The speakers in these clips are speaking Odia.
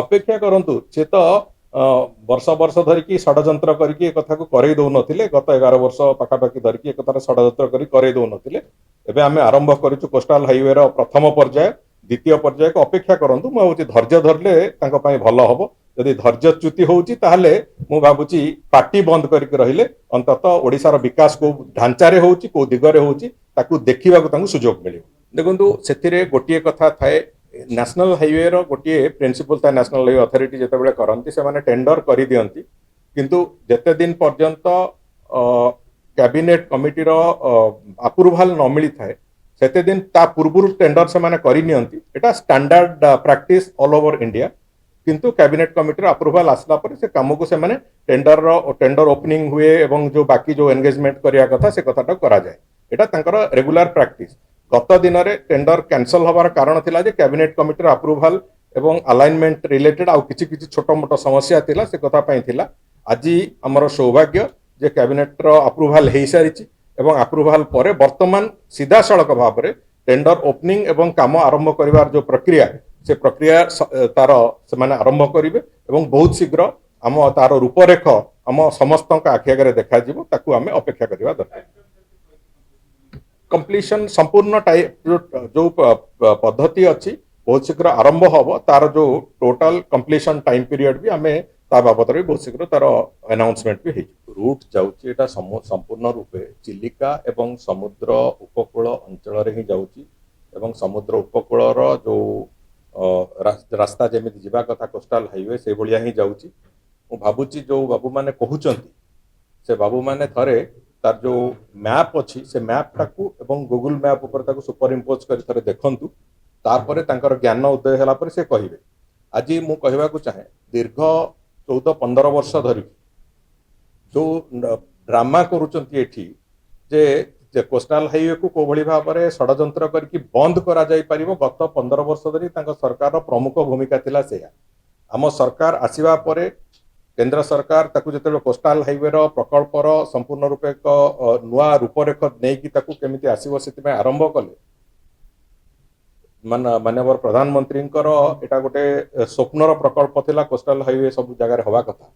ଅପେକ୍ଷା କରନ୍ତୁ ସେ ତ ବର୍ଷ ବର୍ଷ ଧରିକି ଷଡ଼ଯନ୍ତ୍ର କରିକି ଏ କଥାକୁ କରେଇ ଦଉନଥିଲେ। ଗତ 11 ବର୍ଷ ପାଖାପାଖି ଧରିକି ଏ କଥାର ଷଡ଼ଯନ୍ତ୍ର କରି କରେଇ ଦଉନଥିଲେ। ଏବେ ଆମେ ଆରମ୍ଭ କରିଛୁ କୋଷ୍ଟାଲ ହାଇୱେର ପ୍ରଥମ ପର୍ଯ୍ୟାୟ। ଦ୍ୱିତୀୟ ପର୍ଯ୍ୟାୟକୁ ଅପେକ୍ଷା କରନ୍ତୁ। ମୁଁ ଭାବୁଛି ଧୈର୍ଯ୍ୟ ଧରିଲେ ତାଙ୍କ ପାଇଁ ଭଲ ହବ। ଯଦି ଧୈର୍ଯ୍ୟଚ୍ୟୁତି ହଉଛି ତାହେଲେ ମୁଁ ଭାବୁଛି ପାର୍ଟି ବନ୍ଦ କରିକି ରହିଲେ ଅନ୍ତତଃ ଓଡ଼ିଶାର ବିକାଶ କୋଉ ଢାଞ୍ଚାରେ ହଉଛି କୋଉ ଦିଗରେ ହଉଛି ତାକୁ ଦେଖିବାକୁ ତାଙ୍କୁ ସୁଯୋଗ ମିଳିବ। ଦେଖନ୍ତୁ ସେଥିରେ ଗୋଟିଏ କଥା ଥାଏ, ନ୍ୟାସନାଲ ହାଇୱେର ଗୋଟିଏ ପ୍ରିନ୍ସିପଲ ଥାଏ। ନ୍ୟାସନାଲ ହାଇୱେ ଅଥରିଟି ଯେତେବେଳେ କରନ୍ତି ସେମାନେ ଟେଣ୍ଡର କରିଦିଅନ୍ତି, କିନ୍ତୁ ଯେତେ ଦିନ ପର୍ଯ୍ୟନ୍ତ କ୍ୟାବିନେଟ କମିଟିର ଆପ୍ରୁଭାଲ ନ ମିଳିଥାଏ ସେତେ ଦିନ ତା ପୂର୍ବରୁ ଟେଣ୍ଡର ସେମାନେ କରିନିଅନ୍ତି। ଏଟା standard practice all over India. କିନ୍ତୁ କ୍ୟାବିନେଟ କମିଟିର ଆପ୍ରୁଭାଲ ଆସିଲା ପରେ ସେ କାମକୁ ସେମାନେ ଟେଣ୍ଡର ଓପନିଂ ହୁଏ ଏବଂ ଯୋଉ ବାକି ଯୋଉ ଏନଗେଜମେଣ୍ଟ କରିବା କଥା ସେ କଥାଟା କରାଯାଏ। ଏଟା ତାଙ୍କର ରେଗୁଲାର ପ୍ରାକ୍ଟିସ। ଗତ ଦିନରେ ଟେଣ୍ଡର କ୍ୟାନସଲ ହବାର କାରଣ ଥିଲା ଯେ କ୍ୟାବିନେଟ କମିଟିର ଆପ୍ରୁଭାଲ ଏବଂ ଆଲାଇନମେଣ୍ଟ ରିଲେଟେଡ ଆଉ କିଛି କିଛି ଛୋଟ ମୋଟ ସମସ୍ୟା ଥିଲା, ସେ କଥା ପାଇଁ ଥିଲା। ଆଜି ଆମର ସୌଭାଗ୍ୟ ଯେ କ୍ୟାବିନେଟର ଆପ୍ରୁଭାଲ ହେଇସାରିଛି ଏବଂ ଆପ୍ରୁଭାଲ ପରେ ବର୍ତ୍ତମାନ ସିଧାସଳଖ ଭାବରେ ଟେଣ୍ଡର ଓପନିଂ ଏବଂ କାମ ଆରମ୍ଭ କରିବାର ଯୋଉ ପ୍ରକ୍ରିୟା ସେ ପ୍ରକ୍ରିୟା ତାର ସେମାନେ ଆରମ୍ଭ କରିବେ ଏବଂ ବହୁତ ଶୀଘ୍ର ଆମ ତାର ରୂପରେଖ ଆମ ସମସ୍ତଙ୍କ ଆଖି ଆଗରେ ଦେଖାଯିବ। ତାକୁ ଆମେ ଅପେକ୍ଷା କରିବା ଦରକାର। କମ୍ପ୍ଲିସନ ସମ୍ପୂର୍ଣ୍ଣ ଯୋଉ ପଦ୍ଧତି ଅଛି ବହୁତ ଶୀଘ୍ର ଆରମ୍ଭ ହବ। ତାର ଯୋଉ ଟୋଟାଲ କମ୍ପ୍ଲିସନ ଟାଇମ ପିରିୟଡ ବି ଆମେ ତା ବାବଦରେ ବି ବହୁତ ଶୀଘ୍ର ତାର ଆନାଉନ୍ସମେଣ୍ଟ ବି ହେଇଯିବ। ରୁଟ ଯାଉଛି ଏଟା ସମ୍ପୂର୍ଣ୍ଣ ରୂପେ ଚିଲିକା ଏବଂ ସମୁଦ୍ର ଉପକୂଳ ଅଞ୍ଚଳରେ ହିଁ ଯାଉଛି ଏବଂ ସମୁଦ୍ର ଉପକୂଳର ଯୋଉ ରାସ୍ତା ଯେମିତି ଯିବା କଥା କୋଷ୍ଟାଲ ହାଇୱେ ସେଇଭଳିଆ ହିଁ ଯାଉଛି। ମୁଁ ଭାବୁଛି ଯୋଉ ବାବୁମାନେ କହୁଛନ୍ତି ସେ ବାବୁମାନେ ଥରେ ତାର ଯୋଉ ମ୍ୟାପ୍ ଅଛି ସେ ମ୍ୟାପ୍ଟାକୁ ଏବଂ ଗୁଗୁଲ ମ୍ୟାପ୍ ଉପରେ ତାକୁ ସୁପର ଇମ୍ପୋଜ କରି ଥରେ ଦେଖନ୍ତୁ। ତାପରେ ତାଙ୍କର ଜ୍ଞାନ ଉଦୟ ହେଲା ପରେ ସେ କହିବେ। ଆଜି ମୁଁ କହିବାକୁ ଚାହେଁ ଦୀର୍ଘ 14-15 ବର୍ଷ ଧରିକି ଯୋଉ ଡ୍ରାମା କରୁଛନ୍ତି ଏଠି ଯେ କୋଷ୍ଟାଲ ହାଇୱେକୁ କୋଉଭଳି ଭାବରେ ଷଡ଼ଯନ୍ତ୍ର କରିକି ବନ୍ଦ କରାଯାଇ ପାରିବ, ଗତ 15 ବର୍ଷ ଧରି ତାଙ୍କ ସରକାରର ପ୍ରମୁଖ ଭୂମିକା ଥିଲା ସେଇଆ। ଆମ ସରକାର ଆସିବା ପରେ କେନ୍ଦ୍ର ସରକାର ତାକୁ ଯେତେବେଳେ କୋଷ୍ଟାଲ ହାଇୱେର ପ୍ରକଳ୍ପର ସମ୍ପୂର୍ଣ୍ଣ ରୂପେ ଏକ ନୂଆ ରୂପରେଖ ନେଇକି ତାକୁ କେମିତି ଆସିବ ସେଥିପାଇଁ ଆରମ୍ଭ କଲେ। ମାନ୍ୟବର ପ୍ରଧାନମନ୍ତ୍ରୀଙ୍କର ଏଟା ଗୋଟେ ସ୍ୱପ୍ନର ପ୍ରକଳ୍ପ ଥିଲା କୋଷ୍ଟାଲ ହାଇୱେ ସବୁ ଜାଗାରେ ହବା କଥା।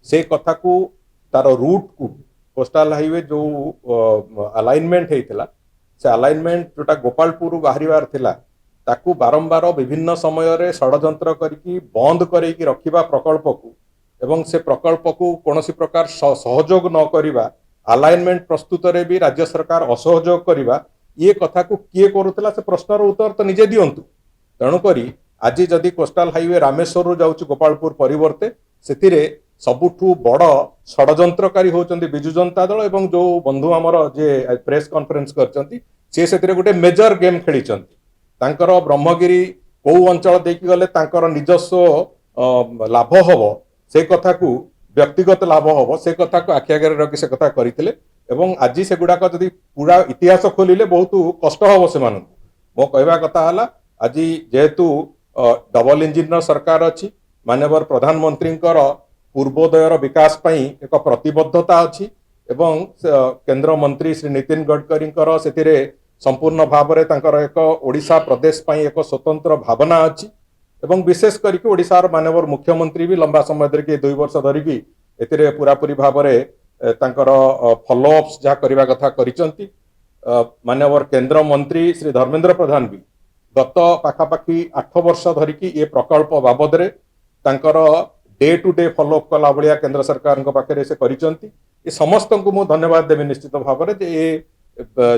ସେ କଥାକୁ ତାର ରୁଟକୁ କୋଷ୍ଟାଲ ହାଇୱେ ଯୋଉ ଆଲାଇନମେଣ୍ଟ ହେଇଥିଲା ସେ ଆଲାଇନମେଣ୍ଟ ଯୋଉଟା ଗୋପାଳପୁରରୁ ବାହାରିବାର ଥିଲା ତାକୁ ବାରମ୍ବାର ବିଭିନ୍ନ ସମୟରେ ଷଡ଼ଯନ୍ତ୍ର କରିକି ବନ୍ଦ କରେଇକି ରଖିବା ପ୍ରକଳ୍ପକୁ ଏବଂ ସେ ପ୍ରକଳ୍ପକୁ କୌଣସି ପ୍ରକାର ସହଯୋଗ ନ କରିବା, ଆଲାଇନମେଣ୍ଟ ପ୍ରସ୍ତୁତରେ ବି ରାଜ୍ୟ ସରକାର ଅସହଯୋଗ କରିବା, ଇଏ କଥାକୁ କିଏ କରୁଥିଲା ସେ ପ୍ରଶ୍ନର ଉତ୍ତର ତ ନିଜେ ଦିଅନ୍ତୁ। ତେଣୁକରି ଆଜି ଯଦି କୋଷ୍ଟାଲ ହାଇୱେ ରାମେଶ୍ୱରରୁ ଯାଉଛି ଗୋପାଳପୁର ପରିବର୍ତ୍ତେ ସେଥିରେ ସବୁଠୁ ବଡ଼ ଷଡ଼ଯନ୍ତ୍ରକାରୀ ହେଉଛନ୍ତି ବିଜୁ ଜନତା ଦଳ ଏବଂ ଯୋଉ ବନ୍ଧୁ ଆମର ଯିଏ ପ୍ରେସ କନଫରେନ୍ସ କରିଛନ୍ତି ସିଏ ସେଥିରେ ଗୋଟେ ମେଜର ଗେମ୍ ଖେଳିଛନ୍ତି। ତାଙ୍କର ବ୍ରହ୍ମଗିରି କୋଉ ଅଞ୍ଚଳ ଦେଇକି ଗଲେ ତାଙ୍କର ନିଜସ୍ୱ ଲାଭ ହବ ସେ କଥାକୁ ବ୍ୟକ୍ତିଗତ ଲାଭ ହବ ସେ କଥାକୁ ଆଖି ଆଗରେ ରଖି ସେ କଥା କରିଥିଲେ ଏବଂ ଆଜି ସେଗୁଡାକ ଯଦି ପୁରା ଇତିହାସ ଖୋଲିଲେ ବହୁତ କଷ୍ଟ ହବ ସେମାନଙ୍କୁ। ମୋ କହିବା କଥା ହେଲା ଆଜି ଯେହେତୁ ଡବଲ ଇଞ୍ଜିନର ସରକାର ଅଛି, ମାନ୍ୟବର ପ୍ରଧାନମନ୍ତ୍ରୀଙ୍କର ପୂର୍ବୋଦୟର ବିକାଶ ପାଇଁ ଏକ ପ୍ରତିବଦ୍ଧତା ଅଛି ଏବଂ କେନ୍ଦ୍ରମନ୍ତ୍ରୀ ଶ୍ରୀ ନିତିନ ଗଡକରୀଙ୍କର ସେଥିରେ ସମ୍ପୂର୍ଣ୍ଣ ଭାବରେ ତାଙ୍କର ଏକ ଓଡ଼ିଶା ପ୍ରଦେଶ ପାଇଁ ଏକ ସ୍ୱତନ୍ତ୍ର ଭାବନା ଅଛି ଏବଂ ବିଶେଷ କରିକି ଓଡ଼ିଶାର ମାନ୍ୟବର ମୁଖ୍ୟମନ୍ତ୍ରୀ ବି ଲମ୍ବା ସମୟ ଧରିକି 2 ବର୍ଷ ଧରିକି ଏଥିରେ ପୁରାପୁରି ଭାବରେ ତାଙ୍କର ଫଲୋ ଅପ୍ସ ଯାହା କରିବା କଥା କରିଛନ୍ତି। ମାନ୍ୟବର କେନ୍ଦ୍ରମନ୍ତ୍ରୀ ଶ୍ରୀ ଧର୍ମେନ୍ଦ୍ର ପ୍ରଧାନ ବି ଗତ ପାଖାପାଖି 8 ବର୍ଷ ଧରିକି ଏ ପ୍ରକଳ୍ପ ବାବଦରେ ତାଙ୍କର ଡେ ଟୁ ଡେ ଫଲୋଅପ୍ କଲା ଭଳିଆ କେନ୍ଦ୍ର ସରକାରଙ୍କ ପାଖରେ ସେ କରିଛନ୍ତି। ଏ ସମସ୍ତଙ୍କୁ ମୁଁ ଧନ୍ୟବାଦ ଦେବି ନିଶ୍ଚିତ ଭାବରେ ଯେ ଏ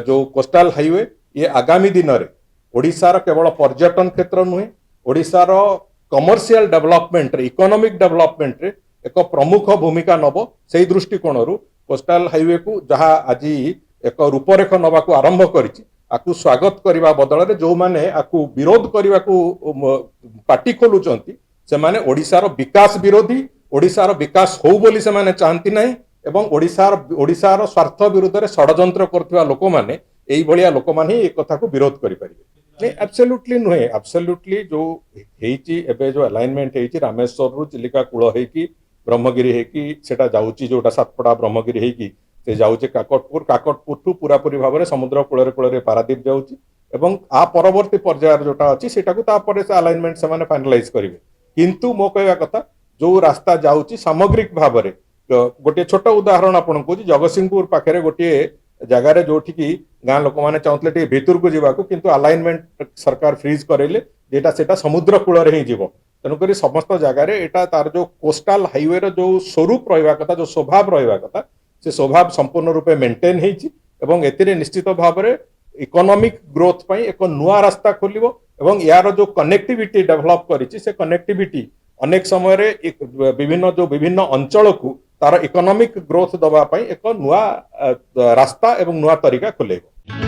ଯୋଉ କୋଷ୍ଟାଲ ହାଇୱେ ଏ ଆଗାମୀ ଦିନରେ ଓଡ଼ିଶାର କେବଳ ପର୍ଯ୍ୟଟନ କ୍ଷେତ୍ର ନୁହେଁ, ଓଡ଼ିଶାର କମର୍ସିଆଲ ଡେଭଲପମେଣ୍ଟରେ ଇକୋନୋମିକ ଡେଭଲପମେଣ୍ଟରେ ଏକ ପ୍ରମୁଖ ଭୂମିକା ନେବ। ସେଇ ଦୃଷ୍ଟିକୋଣରୁ କୋଷ୍ଟାଲ ହାଇୱେକୁ ଯାହା ଆଜି ଏକ ରୂପରେଖ ନେବାକୁ ଆରମ୍ଭ କରିଛି ଆକୁ ସ୍ୱାଗତ କରିବା ବଦଳରେ ଯୋଉମାନେ ଆକୁ ବିରୋଧ କରିବାକୁ ପାଟି ଖୋଲୁଛନ୍ତି ସେମାନେ ଓଡ଼ିଶାର ବିକାଶ ବିରୋଧୀ, ଓଡ଼ିଶାର ବିକାଶ ହଉ ବୋଲି ସେମାନେ ଚାହାନ୍ତି ନାହିଁ ଏବଂ ଓଡ଼ିଶାର ସ୍ୱାର୍ଥ ବିରୁଦ୍ଧରେ ଷଡ଼ଯନ୍ତ୍ର କରୁଥିବା ଲୋକମାନେ ଏଇଭଳିଆ ଲୋକମାନେ ହିଁ ଏ କଥାକୁ ବିରୋଧ କରିପାରିବେ। ଆବସଲ୍ୟୁଟଲି ନୁହେଁ, ଆବସଲ୍ୟୁଟଲି ଯୋଉ ହେଇଛି ଏବେ ଯୋଉ ଆଲାଇନମେଣ୍ଟ ହେଇଛି ରାମେଶ୍ୱରରୁ ଚିଲିକା କୂଳ ହେଇକି ବ୍ରହ୍ମଗିରି ହେଇକି ସେଟା ଯାଉଛି ଯୋଉଟା ସାତପଡ଼ା ବ୍ରହ୍ମଗିରି ହେଇକି ସେ ଯାଉଛି କାକଟପୁର, କାକଟପୁରଠୁ ପୁରାପୁରି ଭାବରେ ସମୁଦ୍ର କୂଳରେ କୂଳରେ ପାରାଦୀପ ଯାଉଛି ଏବଂ ଆ ପରବର୍ତ୍ତୀ ପର୍ଯ୍ୟାୟରେ ଯୋଉଟା ଅଛି ସେଟାକୁ ତାପରେ ସେ ଆଲାଇନମେଣ୍ଟ ସେମାନେ ଫାଇନାଲାଇଜ କରିବେ। किंतु मो कहवा कथा जो रास्ता जाऊँची सामग्रिक भाव में गोटे छोट उदाहरण आपन कहूँ जगतसिंहपुर पाखे गोटे जगार जो गाँ लोक मैंने चाहते भितर को जावाक किंतु अलाइनमेंट सरकार फ्रीज करेले जेटा सेटा समुद्र कूल ही जीव तेणुक समस्त जगार एटा तार जो कोस्टाल हाईवे रो जो स्वरूप रहा कथा जो स्वभाव रहा कथा से स्वभाव संपूर्ण रूपे मेंटेन एवं एतिरे निश्चित भाव में इकोनॉमिक ग्रोथ पई एक नुआ रास्ता खोलिबो एवं यार जो कनेक्टिविटी डेवलप करिछि से कनेक्टिविटी अनेक समय रे विभिन्न अंचल को तार इकोनॉमिक ग्रोथ दबा पई एक नुआ रास्ता एवं नुआ तरीका खोलेबो।